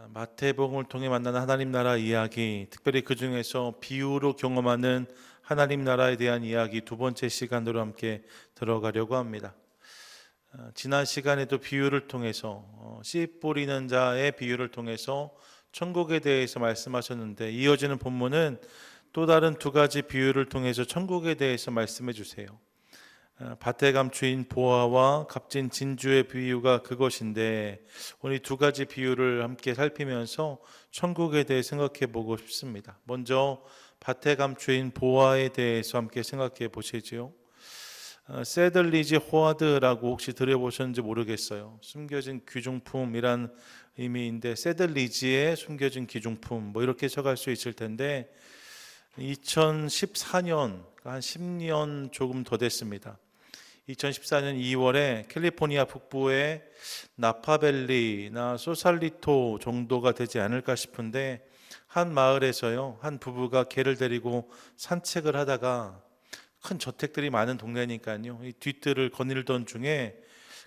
마태복음을 통해 만나는 하나님 나라 이야기, 특별히 그 중에서 비유로 경험하는 하나님 나라에 대한 이야기 두 번째 시간으로 함께 들어가려고 합니다. 지난 시간에도 비유를 통해서 씨 뿌리는 자의 비유를 통해서 천국에 대해서 말씀하셨는데, 이어지는 본문은 또 다른 두 가지 비유를 통해서 천국에 대해서 말씀해 주세요. 밭에 감추인 보화와 값진 진주의 비유가 그것인데, 오늘 두 가지 비유를 함께 살피면서 천국에 대해 생각해 보고 싶습니다. 먼저 밭에 감추인 보화에 대해서 함께 생각해 보시지요. 세들리지 호와드라고 혹시 들어보셨는지 모르겠어요. 숨겨진 귀중품이란 의미인데, 세들리지의 숨겨진 귀중품 이렇게 적을 수 있을 텐데, 2014년 한 10년 조금 더 됐습니다. 2014년 2월에 캘리포니아 북부의 나파밸리나 소살리토 정도가 되지 않을까 싶은데, 한 마을에서요, 한 부부가 개를 데리고 산책을 하다가, 큰 저택들이 많은 동네니까요, 이 뒤뜰을 거닐던 중에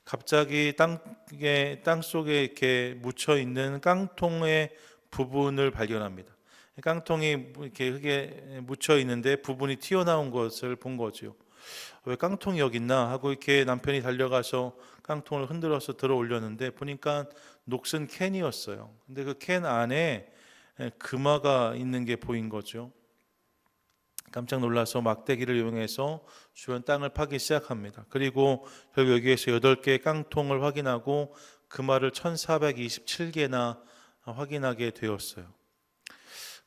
갑자기 땅 속에 이렇게 묻혀 있는 깡통의 부분을 발견합니다. 깡통이 이렇게 흙에 묻혀 있는데 부분이 튀어나온 것을 본 거죠. 왜 깡통이 여기 있나 하고 이렇게 남편이 달려가서 깡통을 흔들어서 들어 올렸는데, 보니까 녹슨 캔이었어요. 근데 그 캔 안에 금화가 있는 게 보인 거죠. 깜짝 놀라서 막대기를 이용해서 주변 땅을 파기 시작합니다. 그리고 결국 여기에서 8개의 깡통을 확인하고 금화를 1427개나 확인하게 되었어요.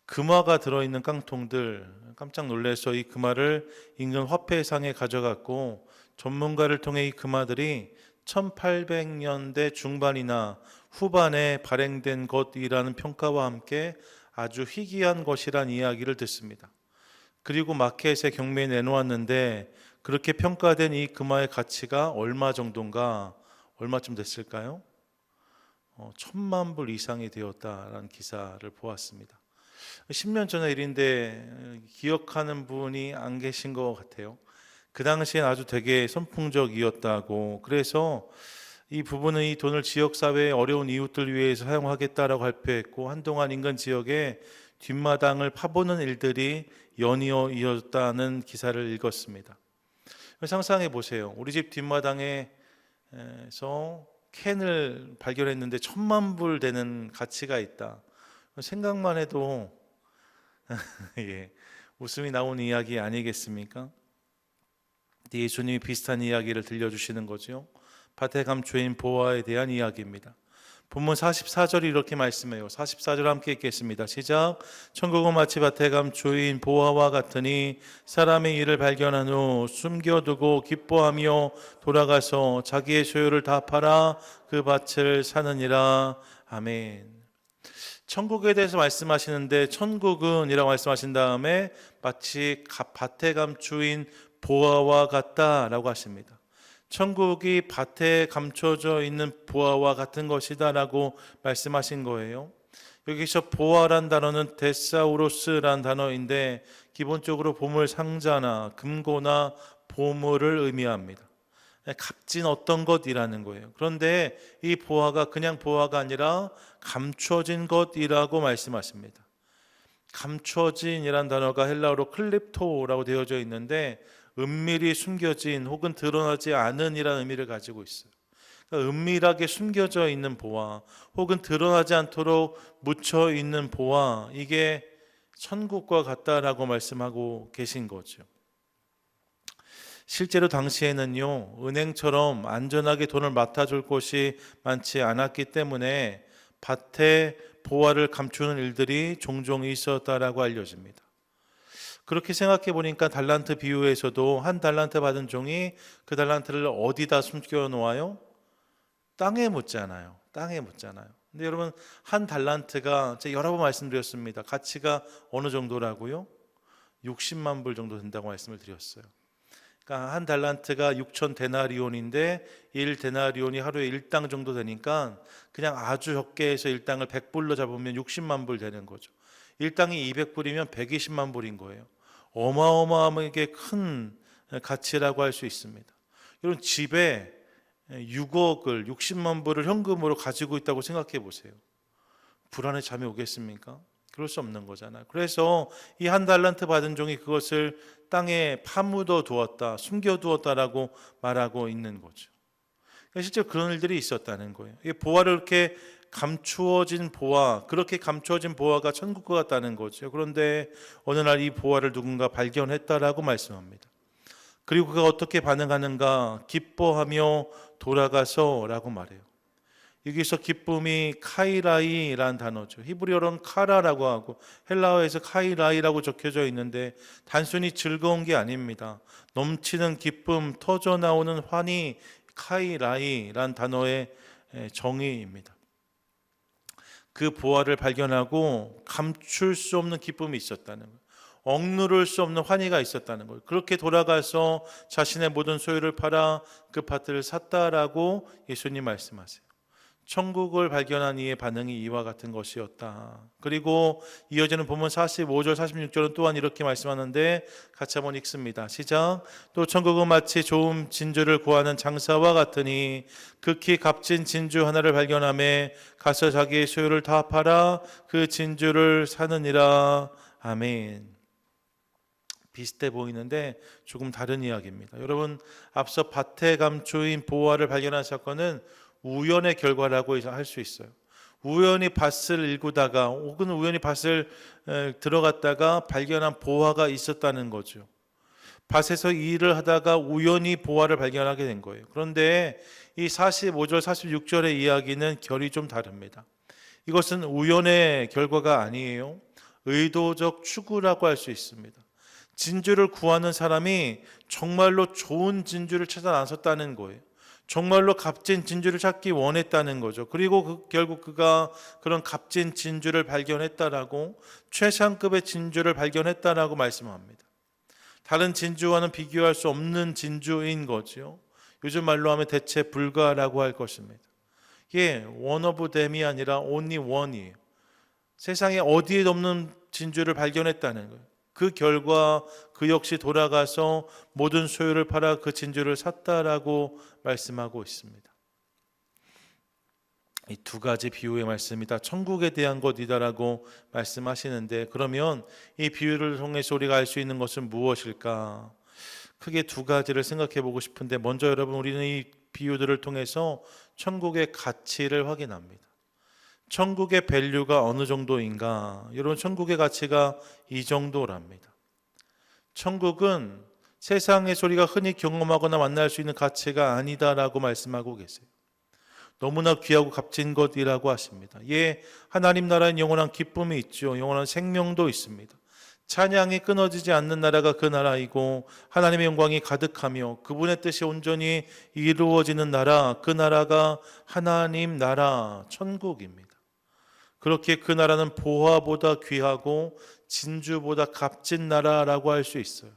금화가 들어있는 깡통들, 깜짝 놀라서 이 금화를 인근 화폐상에 가져갔고, 전문가를 통해 이 금화들이 1800년대 중반이나 후반에 발행된 것이라는 평가와 함께 아주 희귀한 것이란 이야기를 듣습니다. 그리고 마켓에 경매에 내놓았는데, 그렇게 평가된 이 금화의 가치가 얼마 정도인가, 얼마쯤 됐을까요? 1000만 불 이상이 되었다라는 기사를 보았습니다. 10년 전의 일인데 기억하는 분이 안 계신 것 같아요. 그 당시엔 아주 되게 선풍적이었다고, 그래서 이 부부는 이 돈을 지역사회의 어려운 이웃들 위해서 사용하겠다라고 발표했고, 한동안 인근 지역에 뒷마당을 파보는 일들이 연이어 이어졌다는 기사를 읽었습니다. 상상해 보세요. 우리 집 뒷마당에서 캔을 발견했는데 1000만 불 되는 가치가 있다. 생각만 해도 예, 웃음이 나오는 이야기 아니겠습니까? 예수님이 비슷한 이야기를 들려주시는 거죠. 밭에 감추인 보화에 대한 이야기입니다. 본문 44절이 이렇게 말씀해요. 44절 함께 읽겠습니다. 시작. 천국은 마치 밭에 감추인 보화와 같으니 사람의 일을 발견한 후 숨겨두고 기뻐하며 돌아가서 자기의 소유를 다 팔아 그 밭을 사느니라. 아멘. 천국에 대해서 말씀하시는데, 천국은 이라고 말씀하신 다음에 마치 밭에 감추인 보화와 같다라고 하십니다. 천국이 밭에 감춰져 있는 보화와 같은 것이다라고 말씀하신 거예요. 여기서 보화란 단어는 데사우로스란 단어인데, 기본적으로 보물 상자나 금고나 보물을 의미합니다. 값진 어떤 것이라는 거예요. 그런데 이 보화가 그냥 보화가 아니라 감춰진 것이라고 말씀하십니다. 감춰진이란 단어가 헬라어로 클립토라고 되어져 있는데, 은밀히 숨겨진 혹은 드러나지 않은 이라는 의미를 가지고 있어요. 그러니까 은밀하게 숨겨져 있는 보화 혹은 드러나지 않도록 묻혀 있는 보화, 이게 천국과 같다라고 말씀하고 계신 거죠. 실제로 당시에는요, 은행처럼 안전하게 돈을 맡아줄 곳이 많지 않았기 때문에 밭에 보화를 감추는 일들이 종종 있었다라고 알려집니다. 그렇게 생각해 보니까 달란트 비유에서도 한 달란트 받은 종이 그 달란트를 어디다 숨겨 놓아요? 땅에 묻잖아요. 땅에 묻잖아요. 근데 여러분, 한 달란트가 제가 여러 번 말씀드렸습니다. 가치가 어느 정도라고요? 60만 불 정도 된다고 말씀을 드렸어요. 그러니까 한 달란트가 6천 데나리온인데 1 데나리온이 하루에 1당 정도 되니까, 그냥 아주 적게 해서 1당을 100불로 잡으면 60만 불 되는 거죠. 1당이 200불이면 120만 불인 거예요. 어마어마하게 큰 가치라고 할 수 있습니다. 여러분, 집에 6억을 60만 불을 현금으로 가지고 있다고 생각해 보세요. 불안에 잠이 오겠습니까? 그럴 수 없는 거잖아요. 그래서 이 한 달란트 받은 종이 그것을 땅에 파묻어 두었다, 숨겨 두었다라고 말하고 있는 거죠. 실제 그런 일들이 있었다는 거예요. 이 보화를 이렇게 감추어진 보화, 그렇게 감추어진 보화가 천국과 같다는 거죠. 그런데 어느 날 이 보화를 누군가 발견했다라고 말씀합니다. 그리고 그가 어떻게 반응하는가? 기뻐하며 돌아가서라고 말해요. 여기서 기쁨이 카이라이라는 단어죠. 히브리어로는 카라라고 하고 헬라어에서 카이라이라고 적혀져 있는데 단순히 즐거운 게 아닙니다. 넘치는 기쁨, 터져 나오는 환희, 카이라이라는 단어의 정의입니다. 그 보화를 발견하고 감출 수 없는 기쁨이 있었다는 거예요. 억누를 수 없는 환희가 있었다는 거예요. 그렇게 돌아가서 자신의 모든 소유를 팔아 그 밭을 샀다라고 예수님 말씀하세요. 천국을 발견한 이의 반응이 이와 같은 것이었다. 그리고 이어지는 본문 45절 46절은 또한 이렇게 말씀하는데 같이 한번 읽습니다. 시작. 또 천국은 마치 좋은 진주를 구하는 장사와 같으니 극히 값진 진주 하나를 발견하매 가서 자기의 소유를 다 팔아 그 진주를 사느니라. 아멘. 비슷해 보이는데 조금 다른 이야기입니다. 여러분, 앞서 밭에 감추인 보화를 발견한 사건은 우연의 결과라고 할 수 있어요. 우연히 밭을 일구다가 혹은 우연히 밭을 들어갔다가 발견한 보화가 있었다는 거죠. 밭에서 일을 하다가 우연히 보화를 발견하게 된 거예요. 그런데 이 45절 46절의 이야기는 결이 좀 다릅니다. 이것은 우연의 결과가 아니에요. 의도적 추구라고 할 수 있습니다. 진주를 구하는 사람이 정말로 좋은 진주를 찾아 나섰다는 거예요. 정말로 값진 진주를 찾기 원했다는 거죠. 그리고 결국 그가 그런 값진 진주를 발견했다라고, 최상급의 진주를 발견했다라고 말씀합니다. 다른 진주와는 비교할 수 없는 진주인 거죠. 요즘 말로 하면 대체 불가라고 할 것입니다. 이게 one of them이 아니라 only one이에요. 세상에 어디에도 없는 진주를 발견했다는 거예요. 그 결과 그 역시 돌아가서 모든 소유를 팔아 그 진주를 샀다라고 말씀하고 있습니다. 이 두 가지 비유의 말씀이 다 천국에 대한 것이다라고 말씀하시는데, 그러면 이 비유를 통해서 우리가 알 수 있는 것은 무엇일까? 크게 두 가지를 생각해 보고 싶은데, 먼저 여러분, 우리는 이 비유들을 통해서 천국의 가치를 확인합니다. 천국의 밸류가 어느 정도인가? 여러분, 천국의 가치가 이 정도랍니다. 천국은 세상에서 우리가 흔히 경험하거나 만날 수 있는 가치가 아니다라고 말씀하고 계세요. 너무나 귀하고 값진 것이라고 하십니다. 예, 하나님 나라엔 영원한 기쁨이 있죠. 영원한 생명도 있습니다. 찬양이 끊어지지 않는 나라가 그 나라이고, 하나님의 영광이 가득하며 그분의 뜻이 온전히 이루어지는 나라, 그 나라가 하나님 나라, 천국입니다. 그렇게 그 나라는 보화보다 귀하고 진주보다 값진 나라라고 할 수 있어요.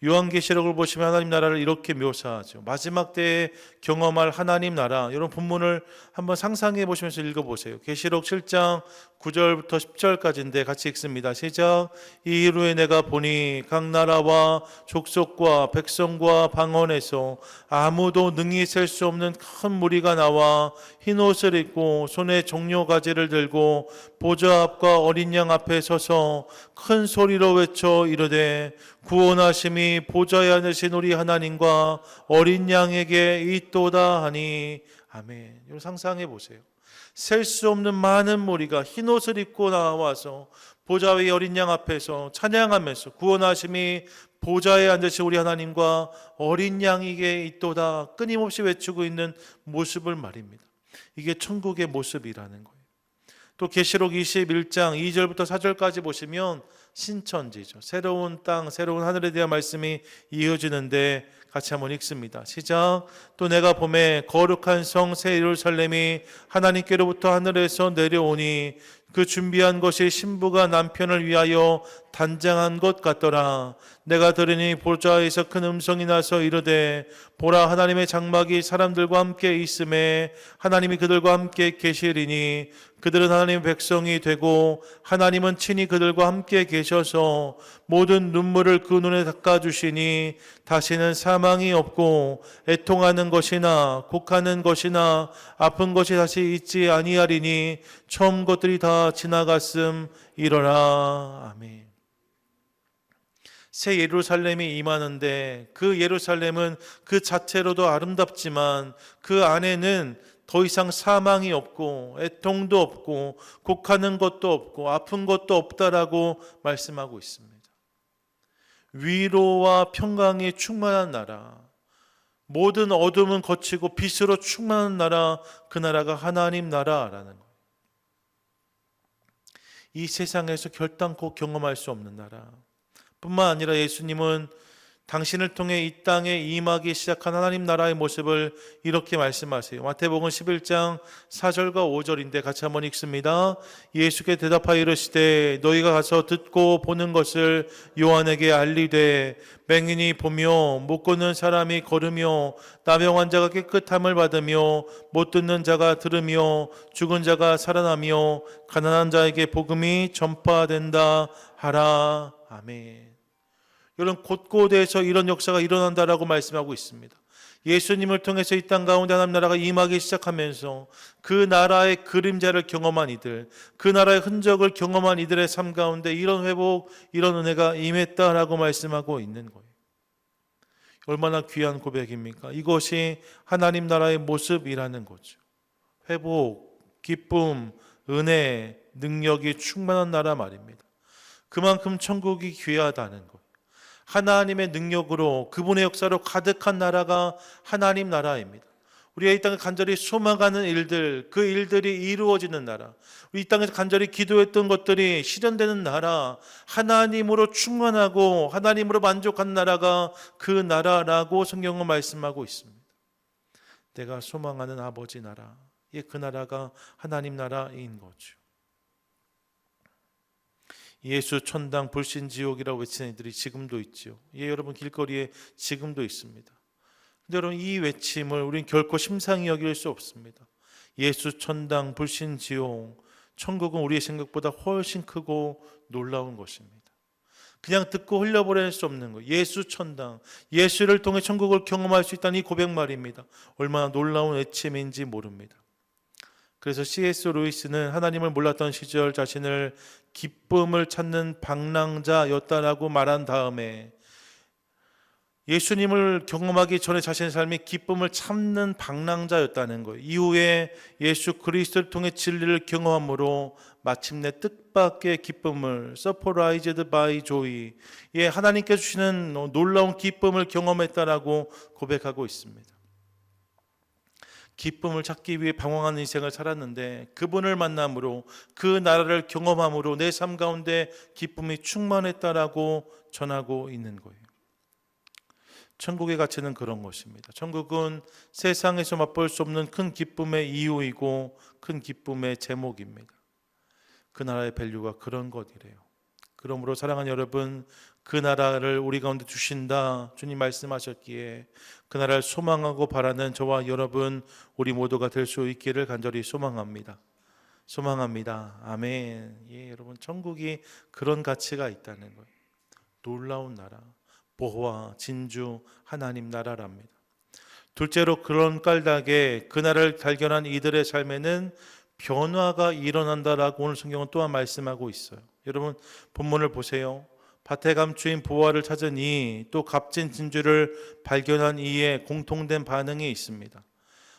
요한계시록을 보시면 하나님 나라를 이렇게 묘사하죠. 마지막 때에 경험할 하나님 나라. 여러분, 본문을 한번 상상해 보시면서 읽어보세요. 계시록 7장 9절부터 10절까지인데 같이 읽습니다. 시작. 이 이후에 내가 보니 각 나라와 족속과 백성과 방언에서 아무도 능히 셀 수 없는 큰 무리가 나와 흰 옷을 입고 손에 종려가지를 들고 보좌 앞과 어린 양 앞에 서서 큰 소리로 외쳐 이르되 구원하심이 보좌에 앉으신 우리 하나님과 어린 양에게 있도다 하니. 아멘. 이거 상상해 보세요. 셀 수 없는 많은 무리가 흰 옷을 입고 나와서 보좌 위의 어린 양 앞에서 찬양하면서 구원하심이 보좌에 앉으신 우리 하나님과 어린 양에게 있도다 끊임없이 외치고 있는 모습을 말입니다. 이게 천국의 모습이라는 거예요. 또 계시록 21장 2절부터 4절까지 보시면 신천지죠. 새로운 땅, 새로운 하늘에 대한 말씀이 이어지는데 같이 한번 읽습니다. 시작. 또 내가 보매 거룩한 성 새 예루살렘이 하나님께로부터 하늘에서 내려오니 그 준비한 것이 신부가 남편을 위하여 단장한 것 같더라. 내가 들으니 보좌에서 큰 음성이 나서 이르되 보라, 하나님의 장막이 사람들과 함께 있음에 하나님이 그들과 함께 계시리니 그들은 하나님의 백성이 되고 하나님은 친히 그들과 함께 계셔서 모든 눈물을 그 눈에 닦아주시니 다시는 사망이 없고 애통하는 것이나 곡하는 것이나 아픈 것이 다시 있지 아니하리니 처음 것들이 다 지나갔음이러라. 아멘. 새 예루살렘이 임하는데 그 예루살렘은 그 자체로도 아름답지만 그 안에는 더 이상 사망이 없고 애통도 없고 곡하는 것도 없고 아픈 것도 없다라고 말씀하고 있습니다. 위로와 평강이 충만한 나라, 모든 어둠은 거치고 빛으로 충만한 나라, 그 나라가 하나님 나라라는 거예요. 이 세상에서 결단코 경험할 수 없는 나라 뿐만 아니라 예수님은 당신을 통해 이 땅에 임하기 시작한 하나님 나라의 모습을 이렇게 말씀하세요. 마태복음 11장 4절과 5절인데 같이 한번 읽습니다. 예수께 대답하여 이르시되 너희가 가서 듣고 보는 것을 요한에게 알리되 맹인이 보며 못 걷는 사람이 걸으며 나병 환자가 깨끗함을 받으며 못 듣는 자가 들으며 죽은 자가 살아나며 가난한 자에게 복음이 전파된다 하라. 아멘. 여러분, 곳곳에서 이런 역사가 일어난다라고 말씀하고 있습니다. 예수님을 통해서 이 땅 가운데 하나님 나라가 임하기 시작하면서 그 나라의 그림자를 경험한 이들, 그 나라의 흔적을 경험한 이들의 삶 가운데 이런 회복, 이런 은혜가 임했다라고 말씀하고 있는 거예요. 얼마나 귀한 고백입니까? 이것이 하나님 나라의 모습이라는 거죠. 회복, 기쁨, 은혜, 능력이 충만한 나라 말입니다. 그만큼 천국이 귀하다는 거예요. 하나님의 능력으로 그분의 역사로 가득한 나라가 하나님 나라입니다. 우리가 이 땅에 간절히 소망하는 일들, 그 일들이 이루어지는 나라, 우리 이 땅에서 간절히 기도했던 것들이 실현되는 나라, 하나님으로 충만하고 하나님으로 만족한 나라가 그 나라라고 성경은 말씀하고 있습니다. 내가 소망하는 아버지 나라, 그 나라가 하나님 나라인 거죠. 예수 천당 불신 지옥이라고 외치는 이들이 지금도 있죠. 예, 여러분 길거리에 지금도 있습니다. 근데 여러분 이 외침을 우리는 결코 심상히 여길 수 없습니다. 예수 천당 불신 지옥, 천국은 우리의 생각보다 훨씬 크고 놀라운 것입니다. 그냥 듣고 흘려보낼 수 없는 거예요. 예수 천당, 예수를 통해 천국을 경험할 수 있다는 이 고백 말입니다. 얼마나 놀라운 외침인지 모릅니다. 그래서 C.S. 루이스는 하나님을 몰랐던 시절 자신을 기쁨을 찾는 방랑자였다라고 말한 다음에 예수님을 경험하기 전에 자신의 삶이 기쁨을 찾는 방랑자였다는 거예요. 이후에 예수 그리스도를 통해 진리를 경험함으로 마침내 뜻밖의 기쁨을 surprised by joy, 예, 하나님께서 주시는 놀라운 기쁨을 경험했다라고 고백하고 있습니다. 기쁨을 찾기 위해 방황하는 인생을 살았는데 그분을 만남으로 그 나라를 경험함으로 내 삶 가운데 기쁨이 충만했다라고 전하고 있는 거예요. 천국의 가치는 그런 것입니다. 천국은 세상에서 맛볼 수 없는 큰 기쁨의 이유이고 큰 기쁨의 제목입니다. 그 나라의 밸류가 그런 것이래요. 그러므로 사랑하는 여러분, 그 나라를 우리 가운데 주신다 주님 말씀하셨기에 그 나라를 소망하고 바라는 저와 여러분 우리 모두가 될 수 있기를 간절히 소망합니다. 소망합니다. 아멘. 예, 여러분 천국이 그런 가치가 있다는 거예요. 놀라운 나라, 보호와 진주 하나님 나라랍니다. 둘째로 그런 까닭에 그 나라를 발견한 이들의 삶에는 변화가 일어난다라고 오늘 성경은 또한 말씀하고 있어요. 여러분 본문을 보세요. 밭에 감추인 보화를 찾은 이, 또 값진 진주를 발견한 이의 공통된 반응이 있습니다.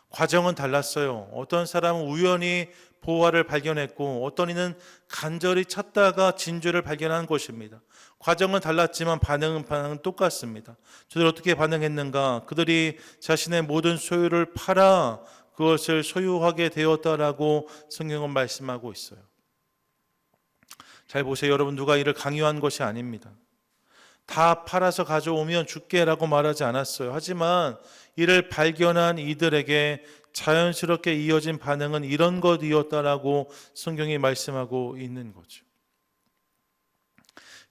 과정은 달랐어요. 어떤 사람은 우연히 보화를 발견했고 어떤 이는 간절히 찾다가 진주를 발견한 것입니다. 과정은 달랐지만 반응은 똑같습니다. 저들 어떻게 반응했는가? 그들이 자신의 모든 소유를 팔아 그것을 소유하게 되었다라고 성경은 말씀하고 있어요. 잘 보세요. 여러분 누가 이를 강요한 것이 아닙니다. 다 팔아서 가져오면 줄게라고 말하지 않았어요. 하지만 이를 발견한 이들에게 자연스럽게 이어진 반응은 이런 것이었다라고 성경이 말씀하고 있는 거죠.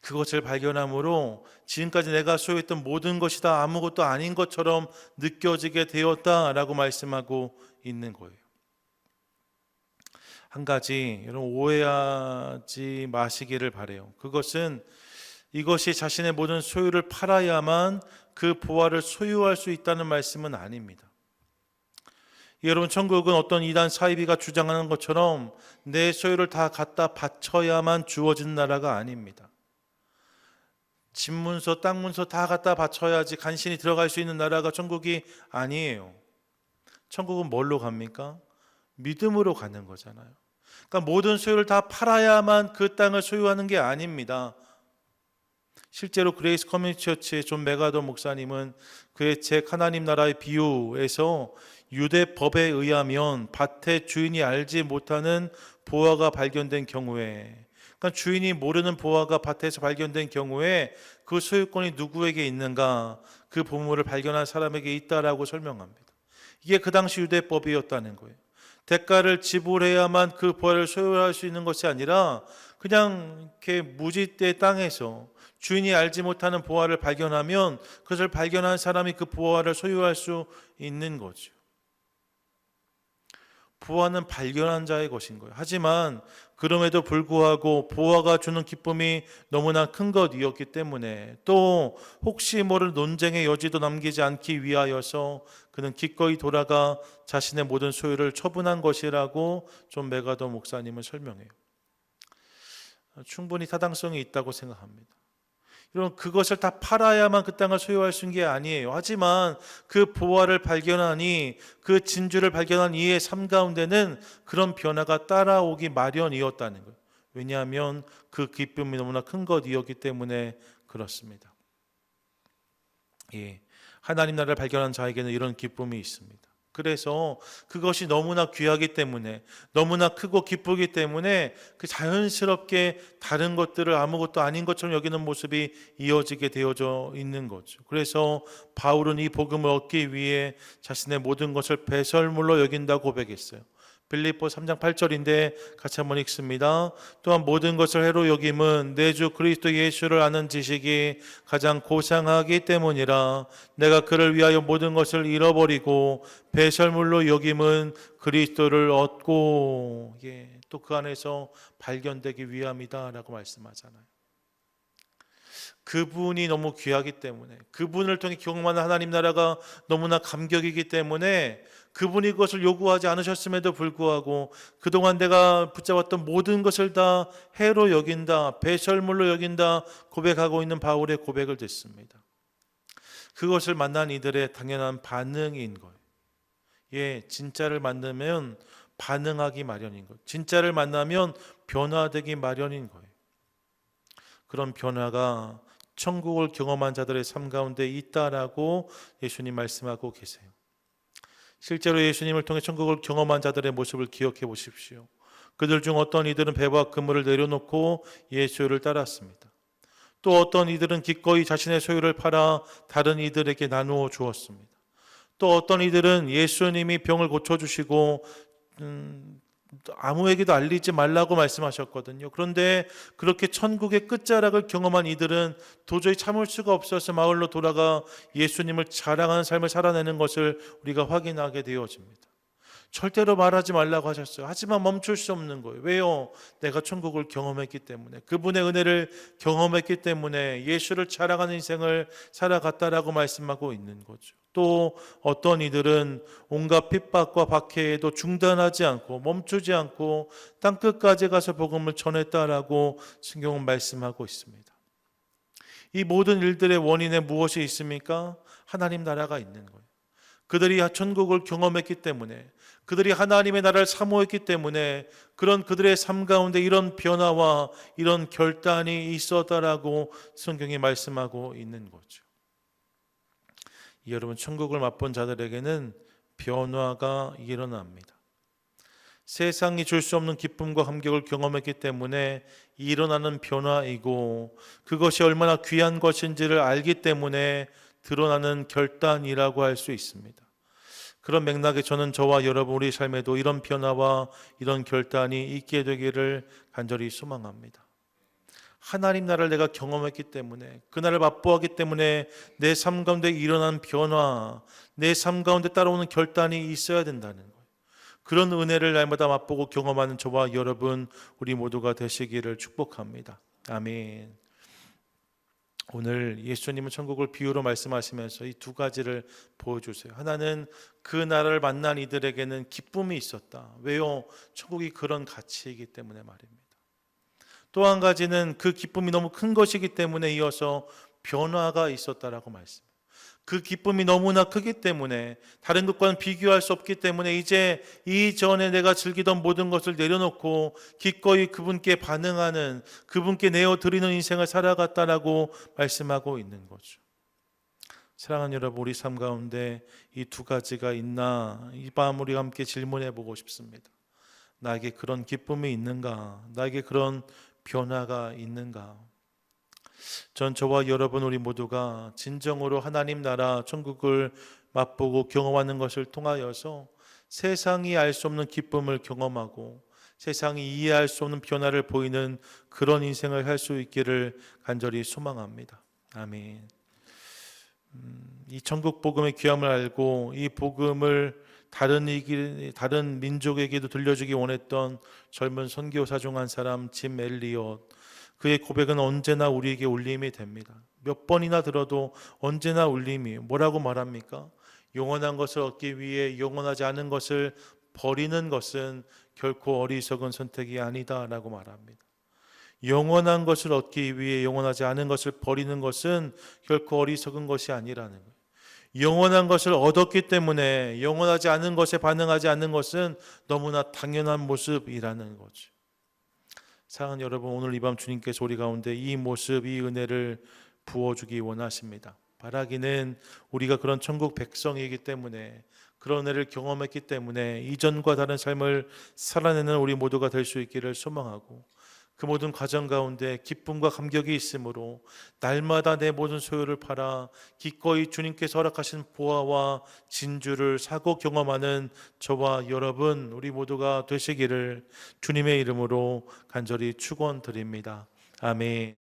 그것을 발견함으로 지금까지 내가 소유했던 모든 것이 다 아무것도 아닌 것처럼 느껴지게 되었다라고 말씀하고 있는 거예요. 한 가지 여러분 오해하지 마시기를 바라요. 그것은 이것이 자신의 모든 소유를 팔아야만 그 보화를 소유할 수 있다는 말씀은 아닙니다. 여러분, 천국은 어떤 이단 사이비가 주장하는 것처럼 내 소유를 다 갖다 바쳐야만 주어진 나라가 아닙니다. 집 문서, 땅 문서 다 갖다 바쳐야지 간신히 들어갈 수 있는 나라가 천국이 아니에요. 천국은 뭘로 갑니까? 믿음으로 가는 거잖아요. 그러니까 모든 소유를 다 팔아야만 그 땅을 소유하는 게 아닙니다. 실제로 그레이스 커뮤니티 처치의 존 메가더 목사님은 그의 책 하나님 나라의 비유에서 유대 법에 의하면 밭의 주인이 알지 못하는 보화가 발견된 경우에, 그러니까 주인이 모르는 보화가 밭에서 발견된 경우에 그 소유권이 누구에게 있는가, 그 보물을 발견한 사람에게 있다라고 설명합니다. 이게 그 당시 유대법이었다는 거예요. 대가를 지불해야만 그 보화를 소유할 수 있는 것이 아니라 그냥 이렇게 무지대 땅에서 주인이 알지 못하는 보화를 발견하면 그것을 발견한 사람이 그 보화를 소유할 수 있는 거죠. 보화는 발견한 자의 것인 거예요. 하지만 그럼에도 불구하고 보화가 주는 기쁨이 너무나 큰 것이었기 때문에, 또 혹시 모를 논쟁의 여지도 남기지 않기 위하여서 그는 기꺼이 돌아가 자신의 모든 소유를 처분한 것이라고 존 메가더 목사님은 설명해요. 충분히 타당성이 있다고 생각합니다. 여러분, 그것을 다 팔아야만 그 땅을 소유할 수 있는 게 아니에요. 하지만 그 보화를 발견하니, 그 진주를 발견한 이의 삶 가운데는 그런 변화가 따라오기 마련이었다는 거예요. 왜냐하면 그 기쁨이 너무나 큰 것이었기 때문에 그렇습니다. 예, 하나님 나라를 발견한 자에게는 이런 기쁨이 있습니다. 그래서 그것이 너무나 귀하기 때문에, 너무나 크고 기쁘기 때문에 그 자연스럽게 다른 것들을 아무것도 아닌 것처럼 여기는 모습이 이어지게 되어져 있는 거죠. 그래서 바울은 이 복음을 얻기 위해 자신의 모든 것을 배설물로 여긴다고 고백했어요. 빌립보 3장 8절인데 같이 한번 읽습니다. 또한 모든 것을 해로 여김은 내 주 그리스도 예수를 아는 지식이 가장 고상하기 때문이라. 내가 그를 위하여 모든 것을 잃어버리고 배설물로 여김은 그리스도를 얻고, 또 그 안에서 발견되기 위함이다 라고 말씀하잖아요. 그분이 너무 귀하기 때문에, 그분을 통해 경험하는 하나님 나라가 너무나 감격이기 때문에 그분이 그것을 요구하지 않으셨음에도 불구하고 그동안 내가 붙잡았던 모든 것을 다 해로 여긴다, 배설물로 여긴다 고백하고 있는 바울의 고백을 듣습니다. 그것을 만난 이들의 당연한 반응인 거예요. 진짜를 만나면 반응하기 마련인 거예요. 진짜를 만나면 변화되기 마련인 거예요. 그런 변화가 천국을 경험한 자들의 삶 가운데 있다라고 예수님 말씀하고 계세요. 실제로 예수님을 통해 천국을 경험한 자들의 모습을 기억해 보십시오. 그들 중 어떤 이들은 배와 그물을 내려놓고 예수를 따랐습니다. 또 어떤 이들은 기꺼이 자신의 소유를 팔아 다른 이들에게 나누어 주었습니다. 또 어떤 이들은 예수님이 병을 고쳐주시고 아무에게도 알리지 말라고 말씀하셨거든요. 그런데 그렇게 천국의 끝자락을 경험한 이들은 도저히 참을 수가 없어서 마을로 돌아가 예수님을 자랑하는 삶을 살아내는 것을 우리가 확인하게 되어집니다. 절대로 말하지 말라고 하셨어요. 하지만 멈출 수 없는 거예요. 왜요? 내가 천국을 경험했기 때문에, 그분의 은혜를 경험했기 때문에 예수를 자랑하는 인생을 살아갔다라고 말씀하고 있는 거죠. 또 어떤 이들은 온갖 핍박과 박해에도 중단하지 않고 멈추지 않고 땅끝까지 가서 복음을 전했다라고 성경은 말씀하고 있습니다. 이 모든 일들의 원인에 무엇이 있습니까? 하나님 나라가 있는 거예요. 그들이 천국을 경험했기 때문에, 그들이 하나님의 나라를 사모했기 때문에 그런 그들의 삶 가운데 이런 변화와 이런 결단이 있었다라고 성경이 말씀하고 있는 거죠. 여러분, 천국을 맛본 자들에게는 변화가 일어납니다. 세상이 줄 수 없는 기쁨과 감격을 경험했기 때문에 일어나는 변화이고, 그것이 얼마나 귀한 것인지를 알기 때문에 드러나는 결단이라고 할 수 있습니다. 그런 맥락에 저는 저와 여러분 우리 삶에도 이런 변화와 이런 결단이 있게 되기를 간절히 소망합니다. 하나님 나라를 내가 경험했기 때문에, 그날을 맛보았기 때문에 내 삶 가운데 일어난 변화, 내 삶 가운데 따라오는 결단이 있어야 된다는 거예요. 그런 은혜를 날마다 맛보고 경험하는 저와 여러분 우리 모두가 되시기를 축복합니다. 아멘. 오늘 예수님은 천국을 비유로 말씀하시면서 이 두 가지를 보여주세요. 하나는 그 나라를 만난 이들에게는 기쁨이 있었다. 왜요? 천국이 그런 가치이기 때문에 말입니다. 또 한 가지는 그 기쁨이 너무 큰 것이기 때문에 이어서 변화가 있었다라고 말씀. 그 기쁨이 너무나 크기 때문에 다른 것과는 비교할 수 없기 때문에 이제 이전에 내가 즐기던 모든 것을 내려놓고 기꺼이 그분께 반응하는, 그분께 내어드리는 인생을 살아갔다라고 말씀하고 있는 거죠. 사랑하는 여러분, 우리 삶 가운데 이 두 가지가 있나 이 밤 우리 함께 질문해 보고 싶습니다. 나에게 그런 기쁨이 있는가? 나에게 그런 변화가 있는가? 전 저와 여러분 우리 모두가 진정으로 하나님 나라 천국을 맛보고 경험하는 것을 통하여서 세상이 알 수 없는 기쁨을 경험하고 세상이 이해할 수 없는 변화를 보이는 그런 인생을 할 수 있기를 간절히 소망합니다. 아멘. 이 천국 복음의 귀함을 알고 이 복음을 다른 민족에게도 들려주기 원했던 젊은 선교사 중 한 사람 짐 엘리엇, 그의 고백은 언제나 우리에게 울림이 됩니다. 몇 번이나 들어도 언제나 울림이 뭐라고 말합니까? 영원한 것을 얻기 위해 영원하지 않은 것을 버리는 것은 결코 어리석은 선택이 아니다라고 말합니다. 영원한 것을 얻기 위해 영원하지 않은 것을 버리는 것은 결코 어리석은 것이 아니라는 거예요. 영원한 것을 얻었기 때문에 영원하지 않은 것에 반응하지 않는 것은 너무나 당연한 모습이라는 거죠. 사랑하는 여러분, 오늘 이 밤 주님께서 우리 가운데 이 모습, 이 은혜를 부어주기 원하십니다. 바라기는 우리가 그런 천국 백성이기 때문에, 그런 은혜를 경험했기 때문에 이전과 다른 삶을 살아내는 우리 모두가 될 수 있기를 소망하고, 그 모든 과정 가운데 기쁨과 감격이 있으므로 날마다 내 모든 소유를 팔아 기꺼이 주님께서 허락하신 보화와 진주를 사고 경험하는 저와 여러분 우리 모두가 되시기를 주님의 이름으로 간절히 축원드립니다. 아멘.